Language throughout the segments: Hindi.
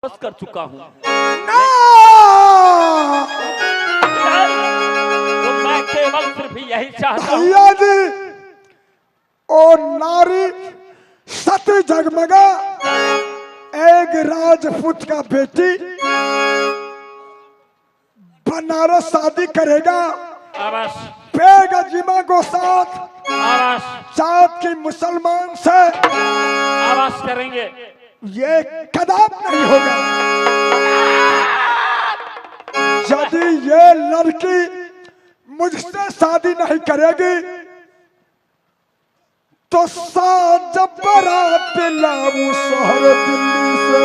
वापस कर चुका हूँ। तो मैं केवल सिर्फ यही चाहता हूँ। भैया जी, ओ नारी सती जगमगा एक राजपूत का बेटी बनारस शादी करेगा बेगजिमा को साथ जात की मुसलमान से आवाज करेंगे। ये कदम नहीं होगा। यदि ये लड़की मुझसे शादी नहीं करेगी तो सात जब बारात लाऊं शहर दिल्ली से।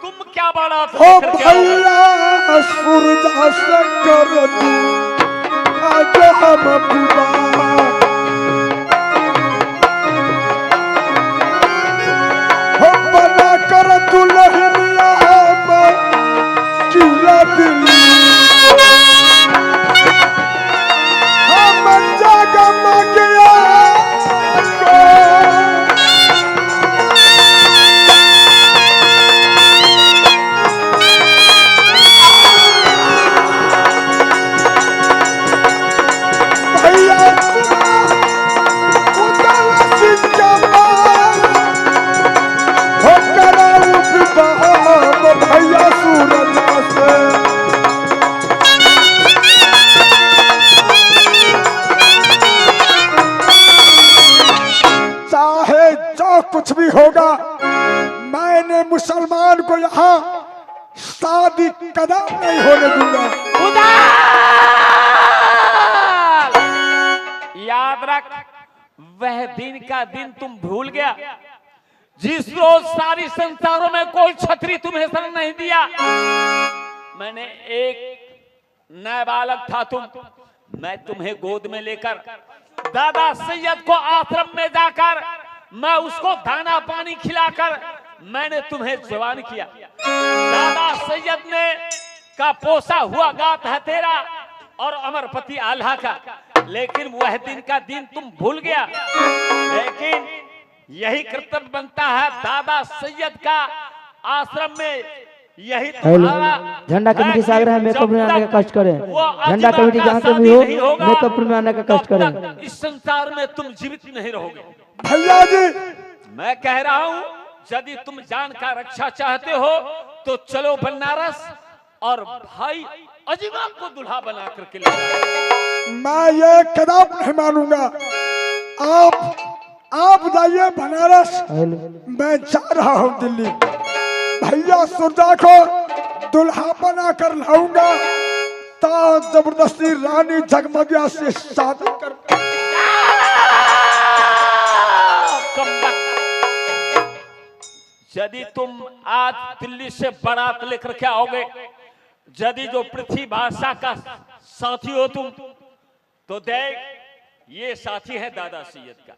तुम क्या बारात ओ भैया सूरजा से कर दूं आज हम बुला। बना कर दुल्हनिया में किला दिल्ली हम जगमग गया। भैया सूरजा से चाहे जो कुछ भी होगा मैंने मुसलमान को यहाँ शादी कदम नहीं होने दूंगा। याद रख, वह दिन का दिन तुम भूल गया जिस रोज सारी संसारों में कोई छतरी तुम्हें शरण नहीं दिया। मैंने एक नाबालक था तुम, मैं तुम्हें गोद में लेकर दादा सैयद को आश्रम में जाकर मैं उसको दाना पानी खिलाकर मैंने तुम्हें जवान किया। दादा सैयद ने का पोसा हुआ गात है तेरा और अमरपति आल्हा का, लेकिन वह दिन का दिन तुम भूल गया। लेकिन यही कर्तव्य बनता है दादा सैयद का आश्रम में, यही तुम्हारा झंडा कमेटी से आग्रह है मेकअप में आने का कष्ट करें। झंडा कमेटी जहाँ से भी हो मेकअप में आने का कष्ट करें। इस संसार में तुम जीवित नहीं रहोगे। भैया जी, मैं कह रहा हूँ यदि तुम जान का रक्षा चाहते हो तो चलो बनारस और भाई अजीमा को दुल्हा बना करके ले जाओ। मैं ये कदम नहीं मानूंगा। आप जाइए बनारस, मैं जा रहा हूँ दिल्ली। भैया सूरजा को दुल्हा बना कर लाऊंगा तो जबरदस्ती रानी जगमगिया से शादी कर। यदि तुम आज दिल्ली से बारात लेकर के आओगे, यदि जो पृथ्वी भाषा का साथी हो तुम, तो देख ये साथी है दादा सैयद का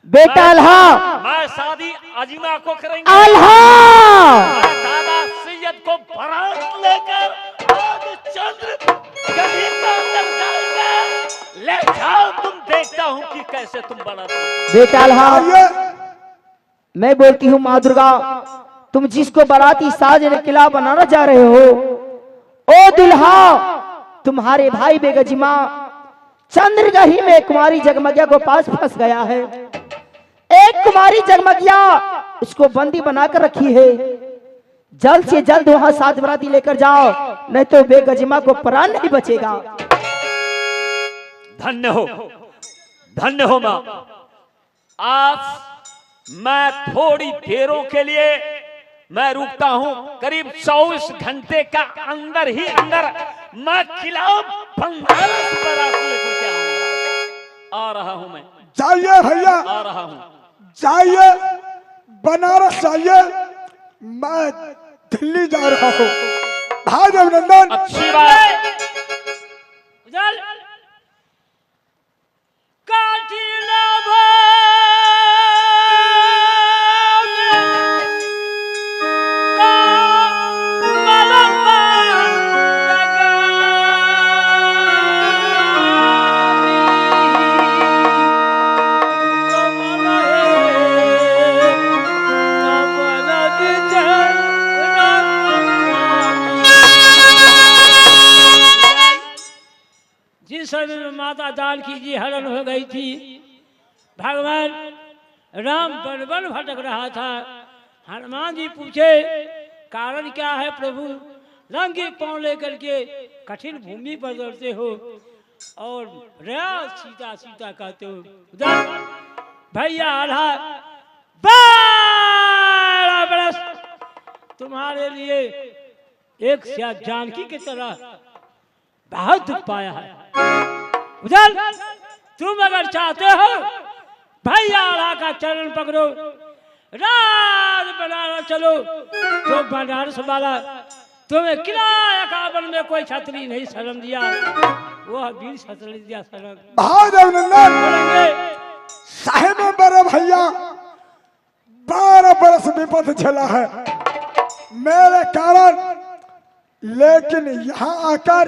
बेटा आल्हा। मैं शादी अजीमा को करेंगे। आल्हा दादा सैयद को बारात लेकर आज चंद्र गली के अंदर जाएंगे। ले जाओ, तुम देखता हूँ कि कैसे तुम बारात बेटा आल्हा। मैं बोलती हूँ माँ दुर्गा, तुम जिसको बाराती साजने किला बनाना जा रहे हो, ओ दुल्हा तुम्हारे भाई बेगजिमा चंद्रगही में कुमारी जगमगिया को पास फंस गया है। एक कुमारी जगमगिया उसको बंदी बनाकर रखी है। जल्द से जल्द वहां सात बराती लेकर जाओ, नहीं तो बेगजिमा को प्राण नहीं बचेगा। धन्य हो माँ। आज मैं थोड़ी देरों के लिए मैं रुकता हूँ। करीब 24 घंटे का अंदर ही अंदर मैं किला बनारस बारात लेकर के आऊंगा। आ रहा हूँ मैं। जाइए भैया, आ रहा हूँ। जाइए बनारस जाइए, मैं दिल्ली जा रहा हूँ। भाई अभिनंदन। अच्छी बात। जिस समय में माता जानकी जी हरण हो गई थी, भगवान राम वन वन भटक रहा था। हनुमान जी पूछे कारण क्या है प्रभु, नंगे पांव लेकर के कठिन भूमि पर दौड़ते हो और रया सीता सीता कहते हो। उधर भैया आधा 12 बरस तुम्हारे लिए एक सिया जानकी की तरह बहुत दुख पाया है। उधर तुम अगर चाहते हो भैया आला का चरण पकड़ो, राज बनारस चलो, तो बनारस वाला तुम्हें किराया काबन में कोई छतरी नहीं शरण दिया, वो वीर छतरी दिया शरण। भाई साहेब बड़े भैया 12 बरस विपद झेला है मेरे कारण, लेकिन यहाँ आकर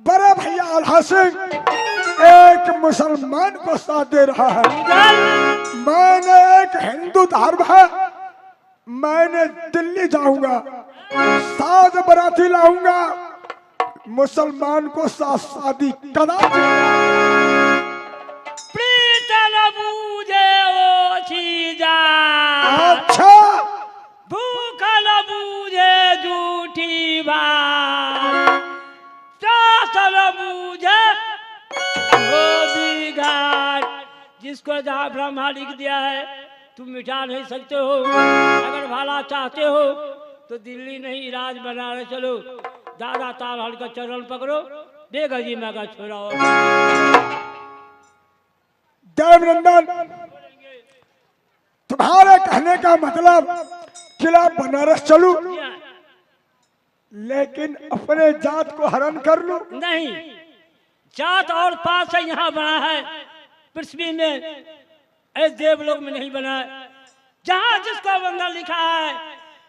बड़े भैया आल्हा सिंह एक मुसलमान को साथ दे रहा है। मैंने एक हिंदू धर्म है, मैंने दिल्ली जाऊंगा, 7 बराती लाऊंगा, मुसलमान को साथ शादी करा। प्रीतल बूझे ओछी जा, अच्छा भूखल बूझे झूठी बात, चासल बूझे घाट। जिसको जहाँ ब्रह्मा लिख दिया है तुम मिटा नहीं सकते हो। अगर भला चाहते हो तो दिल्ली नहीं राज बनारस चलो, दादा ताल का चरण पकड़ो, बेगजी में का छोड़ाओ। देवनंदन तुम्हारे कहने का मतलब किला बनारस चलूं, लेकिन अपने जात को हरण कर लूं? नहीं, जात और पात से यहाँ बना है पृथ्वी में, ऐसे देवलोक में नहीं बना है। जहाँ जिसका बंधन लिखा है,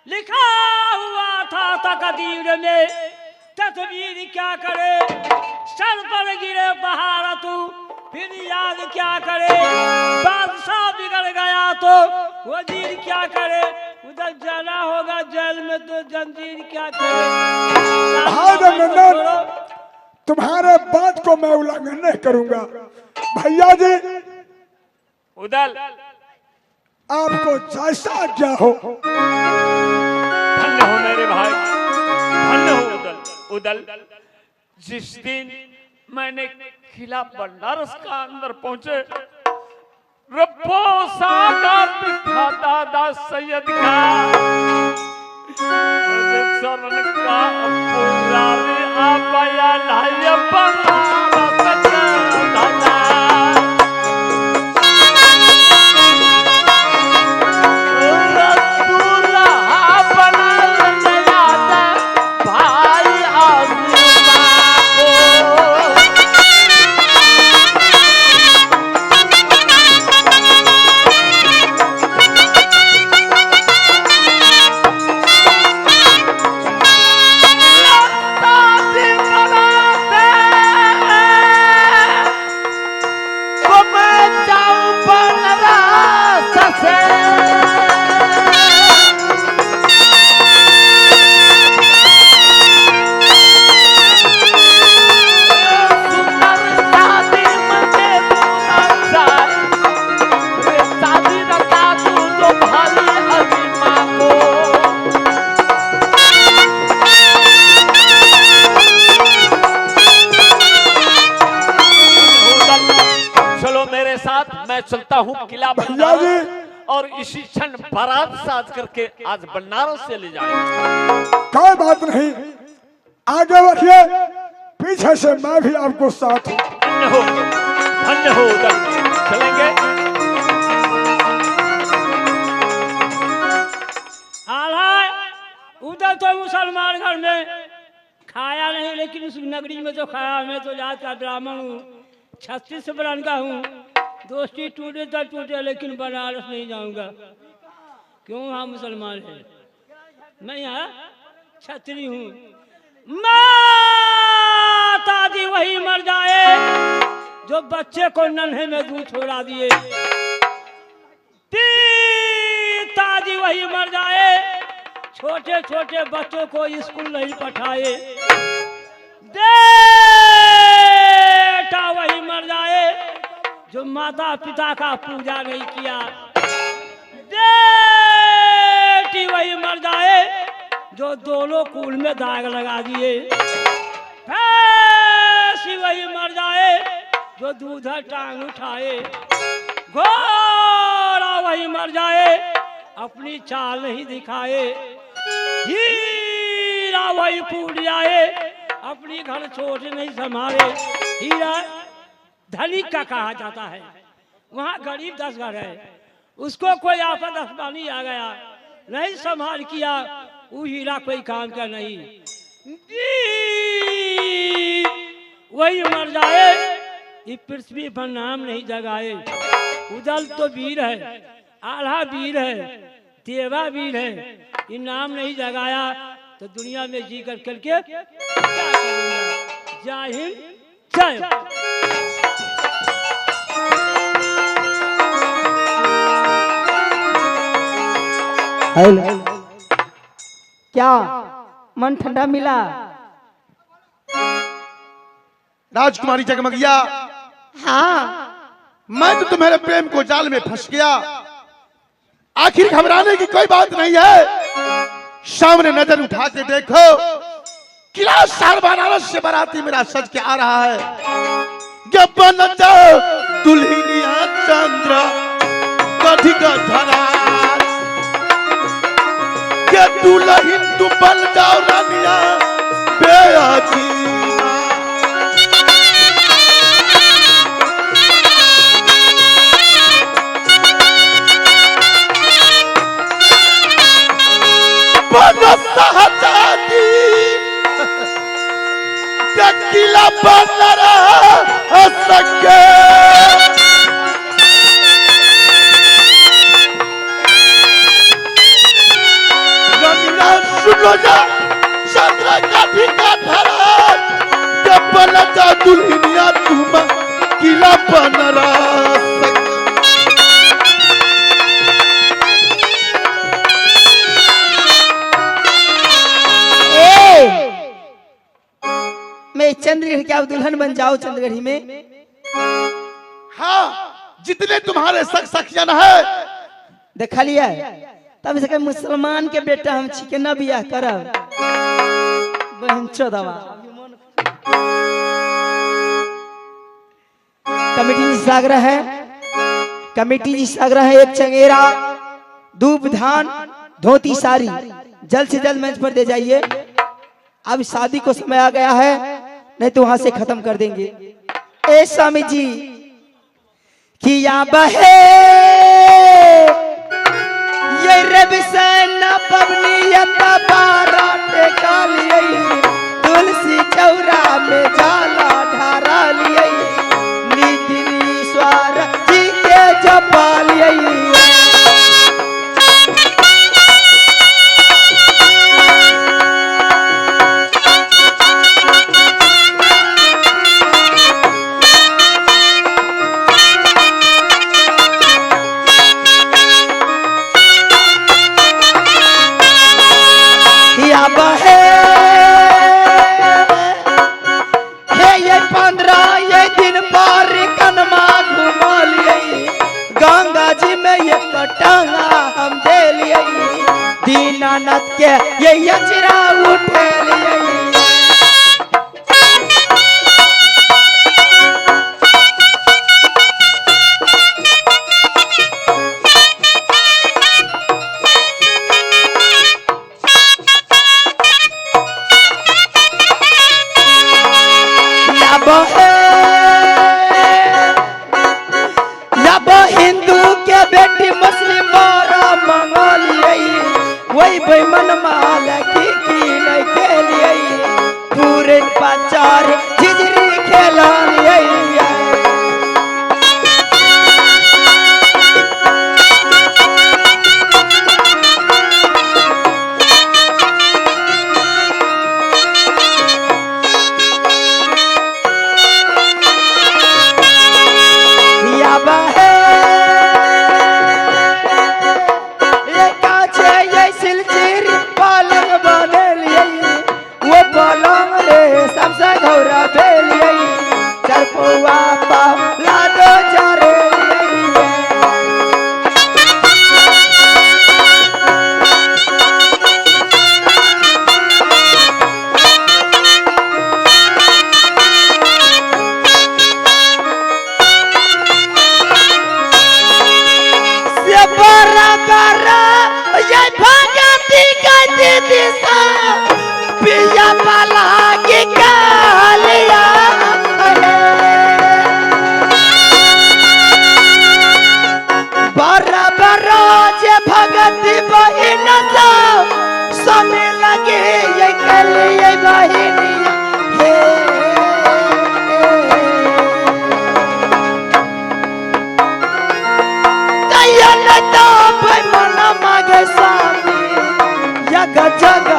लिखा हुआ था तकदीर में, तस्वीर क्या करे, सर पर गिरे पहाड़ तू फिर याद क्या करे, बादशाह बिगड़ गया तो वजीर क्या करे, उधर जाना होगा जेल में तो जंजीर क्या करे। तुम्हारे बात को मैं उल्लंघन नहीं करूंगा। भैया जी उदल आपको जैसा क्या हो। धन्य हो मेरे भाई, धन्य हो उदल। उदल जिस दिन मैंने किला बनारस का अंदर पहुंचे, रब्बो साकार था दादा सैयद का शरण का पुराने आपाया लाया बनारस का दादा। मैं चलता हूँ किला बनारस और इसी क्षण बारात साज करके आज बनारस से ले जाएंगे। कोई बात नहीं, आगे बढ़िए, पीछे से मैं भी आपको साथ हूँ। धन्य हो उधर चलेंगे। उधर तो मुसलमान घर में खाया नहीं, लेकिन उस नगरी में तो खाया। मैं तो जात का ब्राह्मण हूँ, 36 बरन का हूँ। दोस्ती टूटे तो टूटे, लेकिन बनारस नहीं जाऊंगा। क्यों? हाँ मुसलमान है, मैं यहाँ छत्री हूँ। माता जी वही मर जाए जो बच्चे को नन्हे में दूध छोड़ा दिए, पिताजी वही मर जाए छोटे छोटे बच्चों को स्कूल नहीं पठाए, बेटा वही मर जाए जो माता पिता का पूजा नहीं किया, बेटी वही मर जाए जो दोनों कुल में दाग लगा दिए, भैंसी वही मर जाए जो दूध टांग उठाए, घोड़ा वही मर जाए अपनी चाल नहीं दिखाए, हीरा वही फूट जाए अपनी घर छोट नहीं संभाले। हीरा धनिक का कहा जाता है, वहाँ गरीब 10 घर है, उसको कोई आफत आसमानी आ गया, नहीं संभाल किया, वो हीरा कोई काम का नहीं, वही मर जाए ये पृथ्वी पर नाम नहीं जगाए। उदल तो वीर है, आल्हा वीर है, देवा वीर है, ये नाम नहीं जगाया तो दुनिया में जी कर करके क्या करूंगा। जय हिंद, जय। क्या मन ठंडा मिला? राजकुमारी जगमगिया, हाँ, मैं तो तुम्हारे प्रेम को जाल में फंस गया। आखिर घबराने की कोई बात नहीं है, सामने नजर उठा के देखो, किला शहर बनारस से बाराती मेरा सज के आ रहा है। बन जाओ दुल्हनिया चंद्र कथी का धरा, दुल्हन तू बन जाओ रानिया बेअजी। किला बनरा सके सुनो जा चंद्र का भी का धरा, जब बना जा दुल्हनिया तुम किला बनरा सके। मैं चंद्रगढ़ क्या दुल्हन बन जाओ चंद्रगढ़ी में? हाँ, जितने तुम्हारे सख सखियन है देखा लिया तब से मुसलमान के बेटा हम छिके बियाह करब। बहन चोदवा कमेटी जी से आग्रह है, कमेटी जी से आग्रह है, एक चंगेरा, दूब, धान, धोती, साड़ी जल्द से जल्द मंच पर दे जाइए। अब शादी को समय आ गया है, नहीं तो वहां से खत्म कर देंगे। ए स्वामी जी किया बहे ये रब से न पवनियता बारा टेका लिए, तुलसी चौरा में जाला ढारा लिए, नीतिश्वर जी के जपा लिए। दीनानाथ के ये यजरा उठे लिए, अब हिंदू के बेटी मुस्लिम मारा मंगल वही बेमन माल की नहीं खेलिए, पूरे बाजार झिझरी खेला लिए। पाल समय लगे ये कल ये बहिनिया हे कया न तो मन मागे स्वामी जग जग